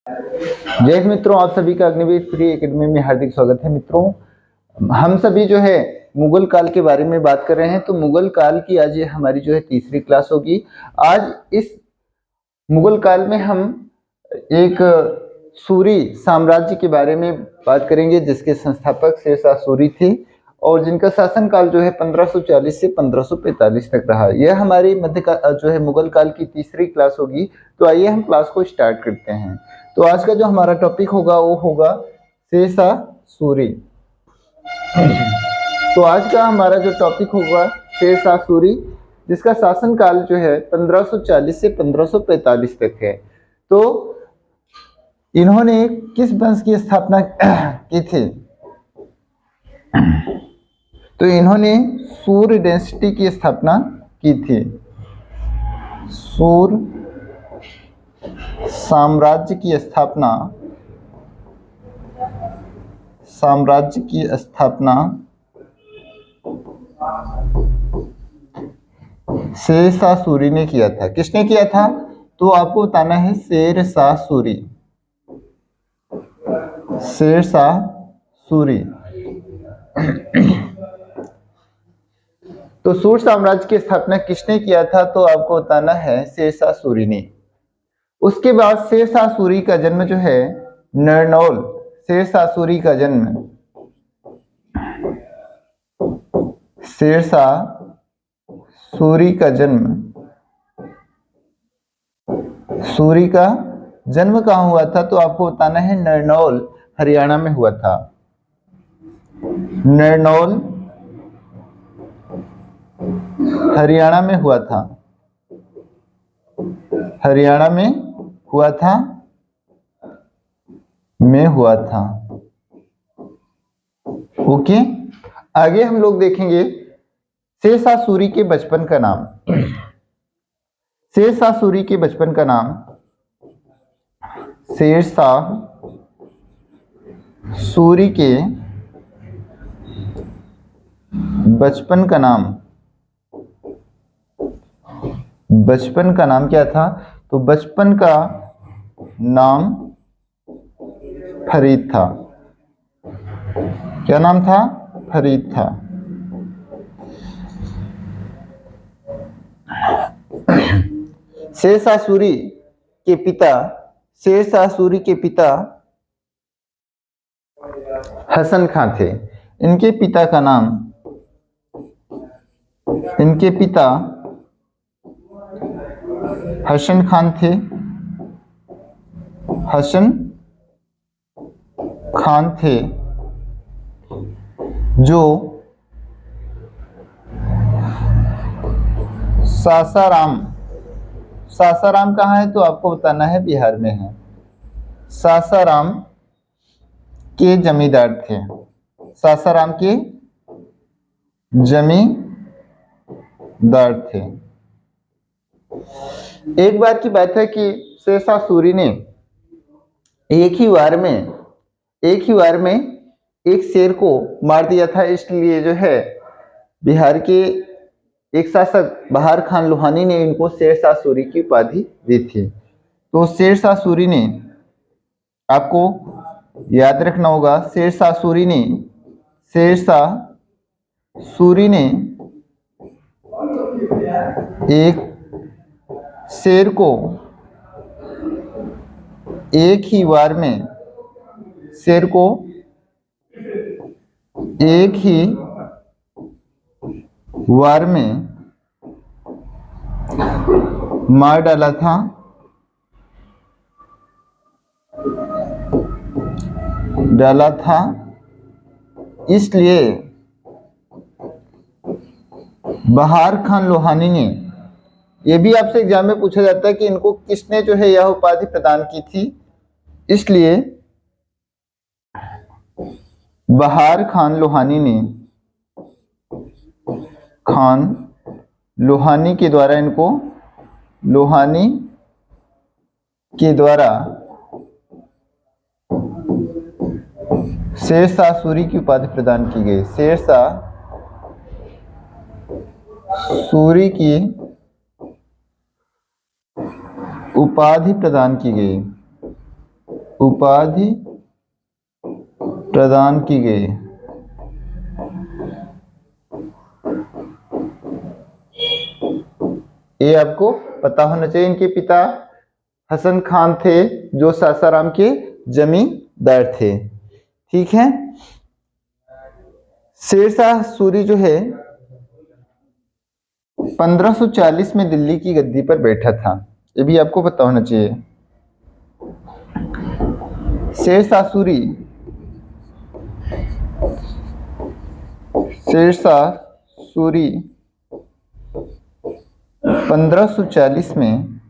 जय हिंद मित्रों, आप सभी का अग्निवीर फ्री एकेडमी में हार्दिक स्वागत है। मित्रों, हम सभी जो है मुगल काल के बारे में बात कर रहे हैं। तो मुगल काल की आज ये हमारी जो है तीसरी क्लास होगी। आज इस मुगल काल में हम एक सूरी साम्राज्य के बारे में बात करेंगे, जिसके संस्थापक शेरशाह सूरी थे और जिनका शासन काल जो है 1540 से 1545 तक रहा। यह हमारी जो है मुगल काल की तीसरी क्लास होगी। तो आइए हम क्लास को स्टार्ट करते हैं। तो आज का जो हमारा टॉपिक होगा वो होगा शेरशाह सूरी। तो आज का हमारा जो टॉपिक होगा शेरशाह सूरी, जिसका शासन काल जो है 1540 से 1545 तक है। तो इन्होंने किस वंश की स्थापना की थी? तो इन्होंने सूर डेंसिटी की स्थापना की थी। सूर साम्राज्य की स्थापना शेरशाह सूरी ने किया था। किसने किया था? तो आपको बताना है शेरशाह सूरी। शेरशाह सूरी। तो सूर साम्राज्य की स्थापना किसने किया था? तो आपको बताना है शेरशाह सूरी ने। उसके बाद शेरशाह सूरी का जन्म जो है नरनौल, शेरशाह सूरी का जन्म शेरशाह सूरी का जन्म कहाँ हुआ था? तो आपको बताना है नरनौल, हरियाणा में हुआ था। नरनौल हरियाणा में हुआ था। ओके, आगे हम लोग देखेंगे शेरशाह सूरी के बचपन का नाम। शेरशाह सूरी के बचपन का नाम शेरशाह सूरी के बचपन का नाम क्या था? तो बचपन का नाम फरीद था। क्या नाम था? फरीद था। शेरशाह सूरी के पिता हसन खां थे। इनके पिता हसन खान थे, जो सासाराम कहाँ है? तो आपको बताना है बिहार में है। सासाराम के जमींदार थे। सासाराम के जमींदार थे। एक बार की बात है कि शेरशाह सूरी ने एक ही वार में एक शेर को मार दिया था। इसलिए जो है बिहार के एक शासक बहार खान लोहानी ने इनको शेरशाह सूरी की उपाधि दी थी। तो शेरशाह सूरी ने, आपको याद रखना होगा, शेरशाह सूरी ने एक शेर को एक ही वार में मार डाला था। इसलिए बहार खान लोहानी ने, ये भी आपसे एग्जाम में पूछा जाता है कि इनको किसने जो है यह उपाधि प्रदान की थी। इसलिए बहार खान लोहानी के द्वारा शेरशाह सूरी की उपाधि प्रदान की गई। शेरशाह सूरी की उपाधि प्रदान की गई। उपाधि प्रदान की गई। ये आपको पता होना चाहिए। इनके पिता हसन खान थे जो सासाराम के जमींदार थे। ठीक है। शेरशाह सूरी जो है 1540 में दिल्ली की गद्दी पर बैठा था। ये भी आपको पता होना चाहिए। शेरशाह सूरी 1540 में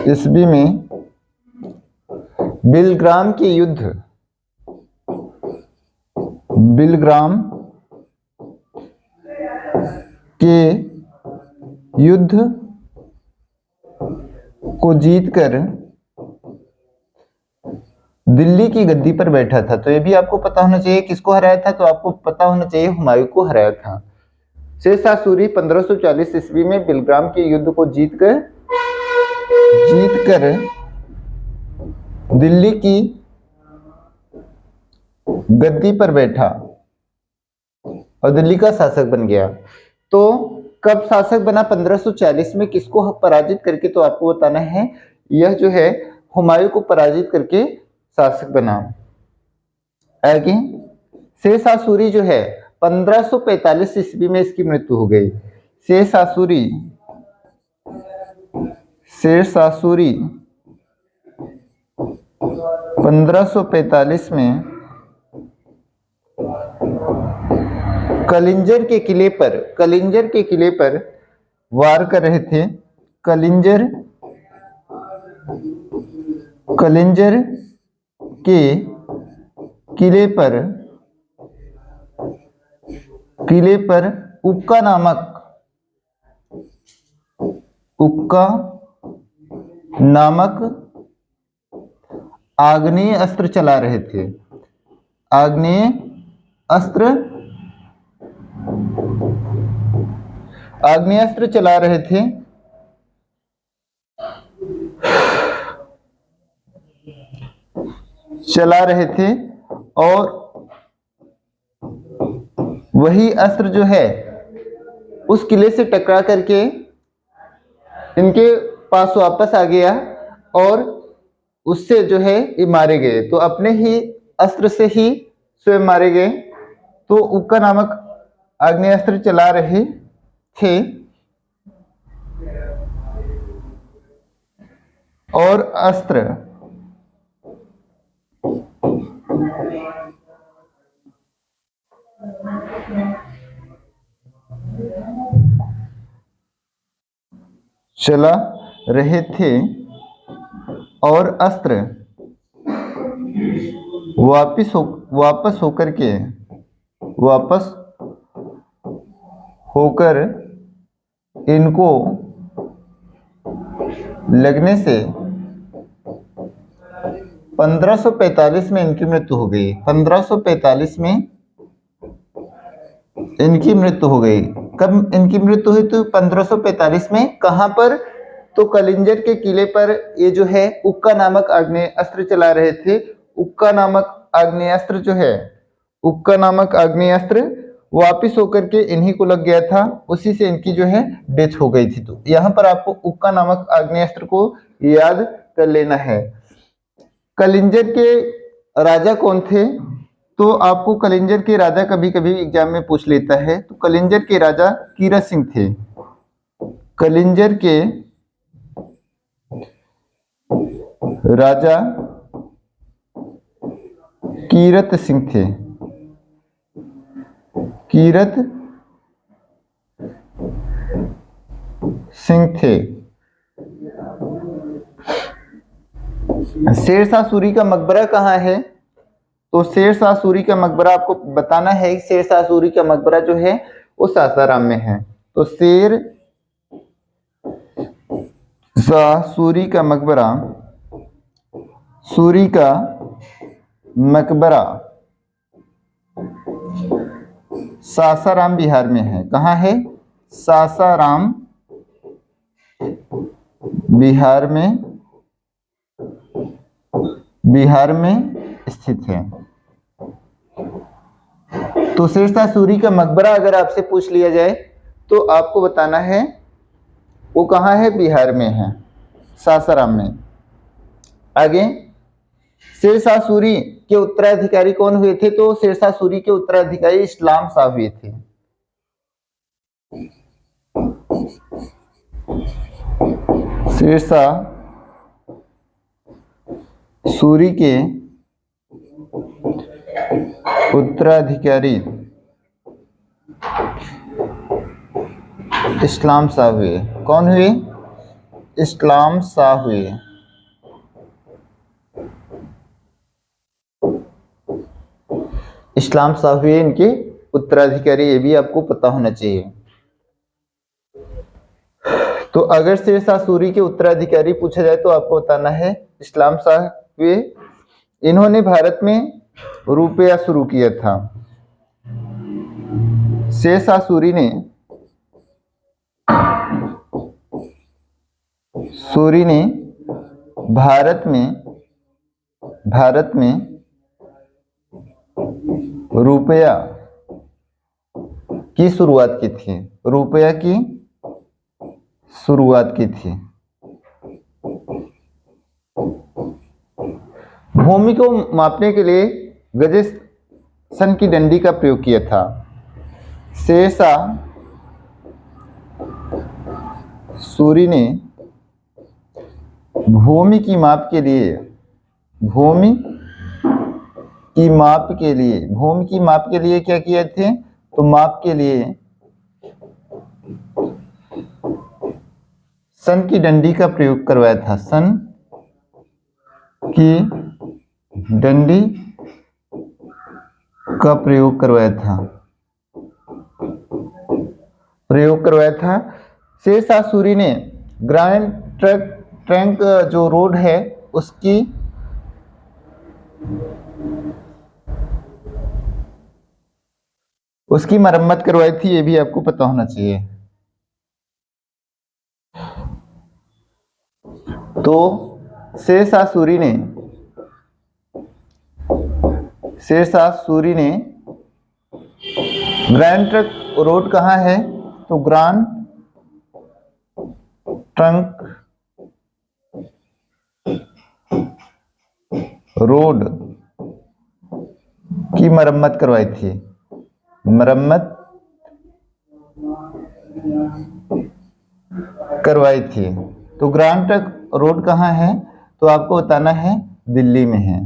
ईस्वी में बिलग्राम के युद्ध को जीतकर दिल्ली की गद्दी पर बैठा था। तो ये भी आपको पता होना चाहिए किसको हराया था। तो आपको पता होना चाहिए हुमायूं को हराया था। शेरशाह सूरी 1540 ईस्वी में बिलग्राम के युद्ध को जीतकर दिल्ली की गद्दी पर बैठा और दिल्ली का शासक बन गया। तो कब शासक बना? 1540 में। किसको पराजित करके? तो आपको बताना है। यह जो है हुमायूं को पराजित करके शासक बना। आगे शेरशाह सूरी जो है 1545 ईस्वी में इसकी मृत्यु हो गई। शेरशाह सूरी 1545 में कलिंजर के किले पर वार कर रहे थे। कलिंजर के किले पर उक्का नामक आग्नेय अस्त्र चला रहे थे। आग्नेय अस्त्र चला रहे थे। और वही अस्त्र जो है उस किले से टकरा करके इनके पास वापस आ गया और उससे जो है ये मारे गए। तो अपने ही अस्त्र से ही स्वयं मारे गए। तो उक्का नामक आग्नेयास्त्र चला रहे थे और अस्त्र चला रहे थे और अस्त्र वापस होकर इनको लगने से 1545 में इनकी मृत्यु हो गई। 1545 में इनकी मृत्यु हो गई। कब इनकी मृत्यु हुई? तो 1545 में। कहां पर? तो कलिंजर के किले पर ये जो है उक्का नामक आग्नेयास्त्र चला रहे थे। उक्का नामक आग्नेयास्त्र वापिस होकर के इन्हीं को लग गया था। उसी से इनकी जो है डेथ हो गई थी। तो यहाँ पर आपको उक्का नामक आग्नेयास्त्र को याद कर लेना है। कलिंजर के राजा कौन थे? तो आपको कलिंजर के राजा कभी कभी एग्जाम में पूछ लेता है। तो कलिंजर के राजा कीरत सिंह थे। कलिंजर के राजा कीरत सिंह थे। शेरशाह सूरी का मकबरा कहाँ है? तो शेरशाह सूरी का मकबरा आपको बताना है। शेरशाह सूरी का मकबरा जो है वो सासाराम में है। तो शेरशाह सूरी का मकबरा सासाराम बिहार में है। कहाँ है? सासाराम बिहार में बिहार में स्थित है। तो शेरशाह सूरी का मकबरा अगर आपसे पूछ लिया जाए तो आपको बताना है वो कहाँ है, बिहार में है, सासाराम में। आगे, शेरशाह सूरी के उत्तराधिकारी कौन हुए थे? तो शेरशाह सूरी के उत्तराधिकारी इस्लाम शाह हुए थे। शेरशाह सूरी के उत्तराधिकारी इस्लाम शाह हुए। कौन हुए? इस्लाम शाह हुए। इस्लाम शाह हुए इनके उत्तराधिकारी, ये भी आपको पता होना चाहिए। तो अगर शेरशाह सूरी के उत्तराधिकारी पूछा जाए तो आपको बताना है इस्लाम शाह हुए। इन्होंने भारत में रुपया शुरू किया था। शेरशाह सूरी ने भारत में रुपया की शुरुआत की थी। रुपया की शुरुआत की थी। भूमि को मापने के लिए गजे सन की डंडी का प्रयोग किया था। शेरशाह सूरी ने भूमि की माप के लिए क्या किए थे? तो माप के लिए सन की डंडी का प्रयोग करवाया था। सन की डंडी का प्रयोग करवाया था। शेरशाह सूरी ने ग्रैंड ट्रंक जो रोड है उसकी मरम्मत करवाई थी, ये भी आपको पता होना चाहिए। तो शेरशाह सूरी ने ग्रैंड ट्रंक रोड कहाँ है? तो ग्रैंड ट्रंक रोड की मरम्मत करवाई थी। तो ग्रैंड ट्रंक रोड कहाँ है? तो आपको बताना है दिल्ली में है।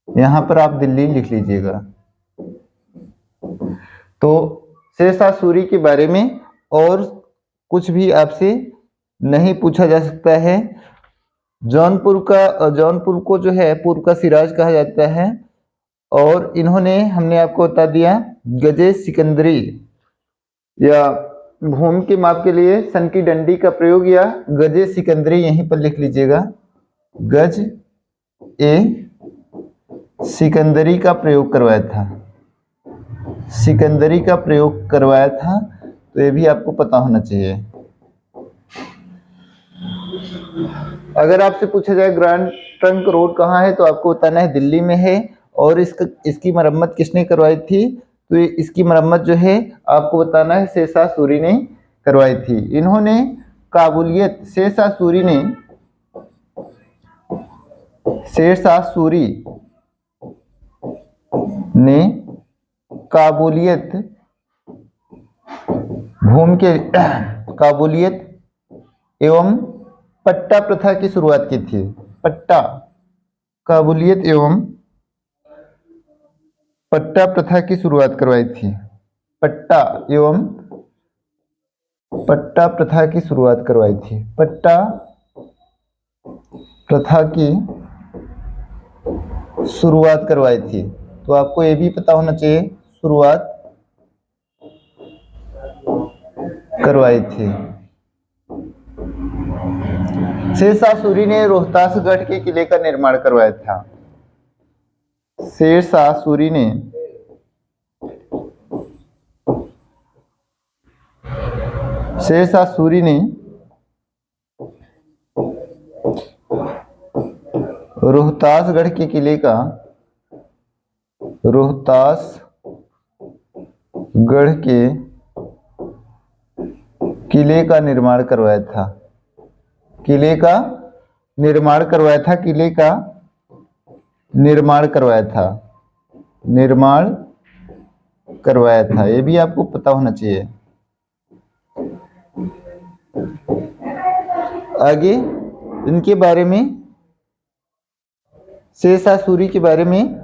यहां पर आप दिल्ली लिख लीजिएगा। तो शेरशाह सूरी के बारे में और कुछ भी आपसे नहीं पूछा जा सकता है। जौनपुर को जो है पूर्व का सिराज कहा जाता है। और इन्होंने, हमने आपको बता दिया, गजे सिकंदरी या भूमि के माप के लिए सन की डंडी का प्रयोग या गजे सिकंदरी, यहीं पर लिख लीजिएगा, गज ए सिकंदरी का प्रयोग करवाया था। तो ये भी आपको पता होना चाहिए। अगर आपसे पूछा जाए ग्रैंड ट्रंक रोड कहाँ है तो आपको बताना है दिल्ली में है। और इसकी मरम्मत किसने करवाई थी? तो इसकी मरम्मत जो है आपको बताना है शेरशाह सूरी ने करवाई थी। इन्होंने शेरशाह सूरी ने काबूलियत एवं पट्टा प्रथा की शुरुआत की थी। काबूलियत एवं पट्टा प्रथा की शुरुआत करवाई थी। पट्टा प्रथा की शुरुआत करवाई थी। तो आपको ये भी पता होना चाहिए, शुरुआत करवाई थी। शेरशाह सूरी ने रोहतासगढ़ के किले का निर्माण करवाया था। शेरशाह सूरी ने रोहतासगढ़ के किले का, रोहतासगढ़ के किले का निर्माण करवाया था, किले का निर्माण करवाया था, किले का निर्माण करवाया था, निर्माण करवाया था। ये भी आपको पता होना चाहिए। आगे इनके बारे में, शेरशाह सूरी के बारे में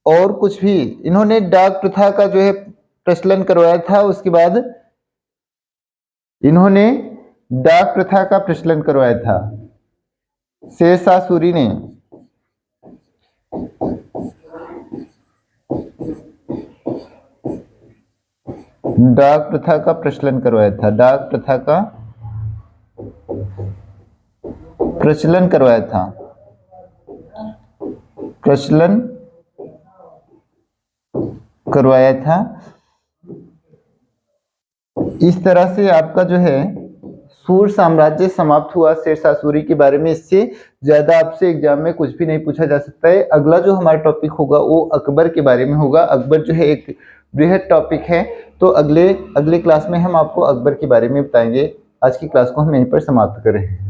और कुछ भी, इन्होंने डाक प्रथा का जो है प्रचलन करवाया था। उसके बाद इन्होंने डाक प्रथा का प्रचलन करवाया था, शेरशाह सूरी ने डाक प्रथा का प्रचलन करवाया था, डाक प्रथा का प्रचलन करवाया था, प्रचलन करवाया था। इस तरह से आपका जो है सूर साम्राज्य समाप्त हुआ शेरशाह सूरी के बारे में। इससे ज्यादा आपसे एग्जाम में कुछ भी नहीं पूछा जा सकता है। अगला जो हमारा टॉपिक होगा वो अकबर के बारे में होगा। अकबर जो है एक बृहद टॉपिक है, तो अगले क्लास में हम आपको अकबर के बारे में बताएंगे। आज की क्लास को हम यहीं पर समाप्त करें।